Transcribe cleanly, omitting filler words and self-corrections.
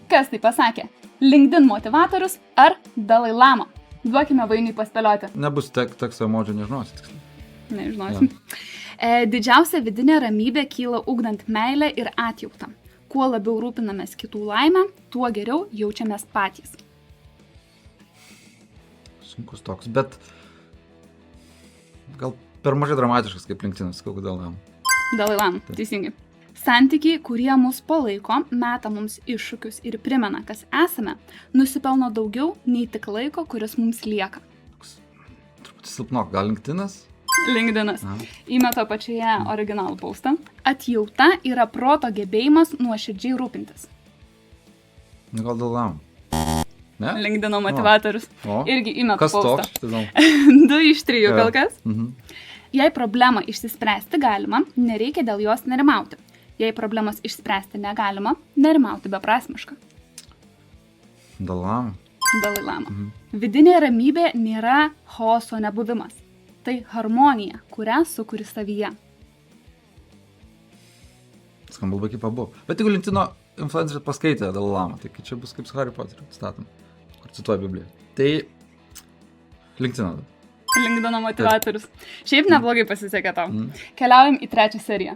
Kas tai pasakė? LinkedIn motivatorius ar Dalai Lama? Duokime Vainiui paspėlioti. Nebus teksto emodžio, nežinosi tiksliai. Nežinosim. Didžiausia vidinė ramybė kyla ugdant meilę ir atjautą. Kuo labiau rūpinamės kitų laimę, tuo geriau jaučiamės patys. Sunkus toks, bet gal per mažai dramatiškas kaip LinkedInas, kodėl ne? Dalai Lama, teisingai. Santykiai, kurie mus palaiko, meta mums iššūkius ir primena, kas esame, nusipelno daugiau nei tik laiko, kuris mums lieka. Truputį silpnok, gal LinkedInas? LinkedInas. Įmeto pačioje originalų postą. Atjauta yra proto gebėjimas nuoširdžiai rūpintis. Gal Dalai Lama. Ne? LinkedIno motivatorius. Irgi įmeto Kas postą. toks? Štai 2 iš 3 kol kas. Mhm. Jei problemą išsispręsti galima, nereikia dėl jos nerimauti. Jei problemos išspręsti negalima, nerimauti beprasmiška. Dalai Lama. Dalai Lama. Vidinė ramybė nėra chaoso nebuvimas. Tai harmonija, kurią sukuri savyje. Skamba labai kaip abu. Bet jeigu LinkedIno influenceris paskaitė Dalai Lama, tai čia bus kaip su Harry Potteriu statom, kur cituoja Bibliją. Tai LinkedIno. LinkedIno motivatorius. Šiaip neblogai pasisekė tau. Keliaujam į 3 seriją.